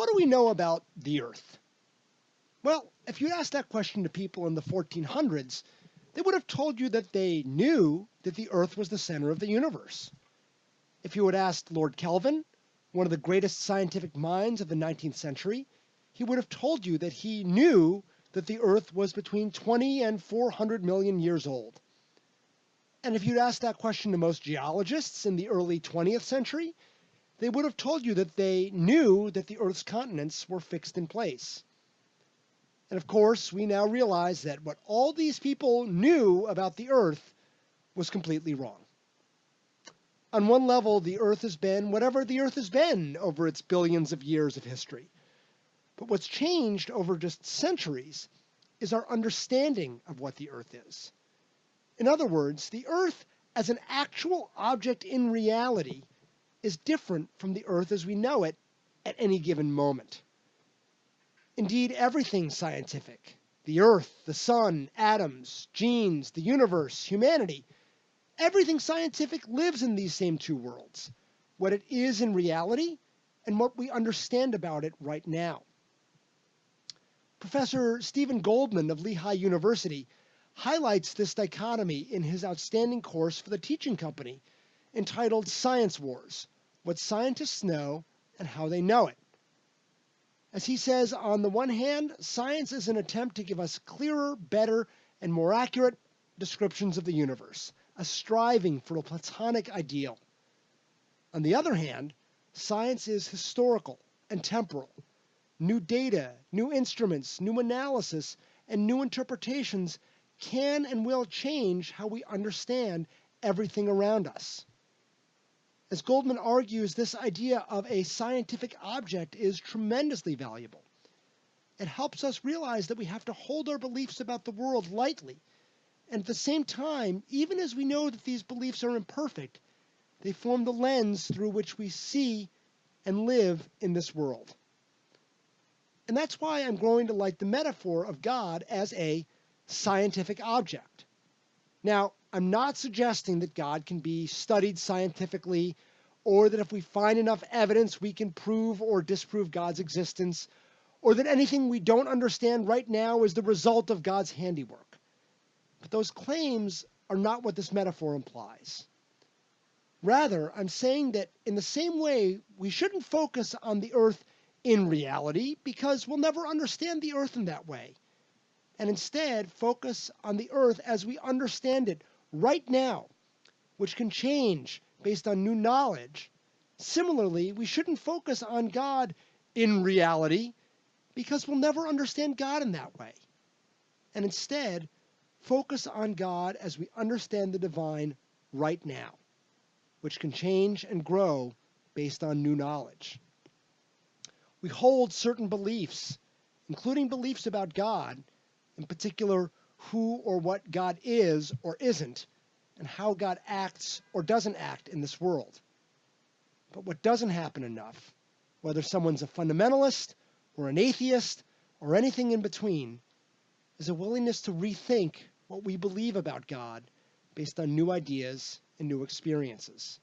what do we know about the Earth? Well, if you asked that question to people in the 1400s, they would have told you that they knew that the Earth was the center of the universe. If you had asked Lord Kelvin, one of the greatest scientific minds of the 19th century, he would have told you that he knew that the Earth was between 20 and 400 million years old. And if you'd asked that question to most geologists in the early 20th century, they would have told you that they knew that the Earth's continents were fixed in place. And of course, we now realize that what all these people knew about the Earth was completely wrong. On one level, the Earth has been whatever the Earth has been over its billions of years of history. But what's changed over just centuries is our understanding of what the Earth is. In other words, the Earth as an actual object in reality is different from the Earth as we know it at any given moment. Indeed, everything scientific, the Earth, the sun, atoms, genes, the universe, humanity, everything scientific lives in these same two worlds, what it is in reality and what we understand about it right now. Professor Stephen Goldman of Lehigh University highlights this dichotomy in his outstanding course for the teaching company entitled Science Wars: What Scientists Know and How They Know It. As he says, on the one hand, science is an attempt to give us clearer, better, and more accurate descriptions of the universe, a striving for a Platonic ideal. On the other hand, science is historical and temporal. New data, new instruments, new analysis, and new interpretations can and will change how we understand everything around us. As Goldman argues, this idea of a scientific object is tremendously valuable. It helps us realize that we have to hold our beliefs about the world lightly. And at the same time, even as we know that these beliefs are imperfect, they form the lens through which we see and live in this world. And that's why I'm growing to like the metaphor of God as a scientific object. Now, I'm not suggesting that God can be studied scientifically, or that if we find enough evidence we can prove or disprove God's existence, or that anything we don't understand right now is the result of God's handiwork. But those claims are not what this metaphor implies. Rather, I'm saying that in the same way, we shouldn't focus on the Earth in reality, because we'll never understand the Earth in that way, and instead focus on the Earth as we understand it right now, which can change based on new knowledge. Similarly, we shouldn't focus on God in reality, because we'll never understand God in that way, and instead focus on God as we understand the divine right now, which can change and grow based on new knowledge. We hold certain beliefs, including beliefs about God, in particular who or what God is or isn't, and how God acts or doesn't act in this world. But what doesn't happen enough, whether someone's a fundamentalist or an atheist or anything in between, is a willingness to rethink what we believe about God based on new ideas and new experiences.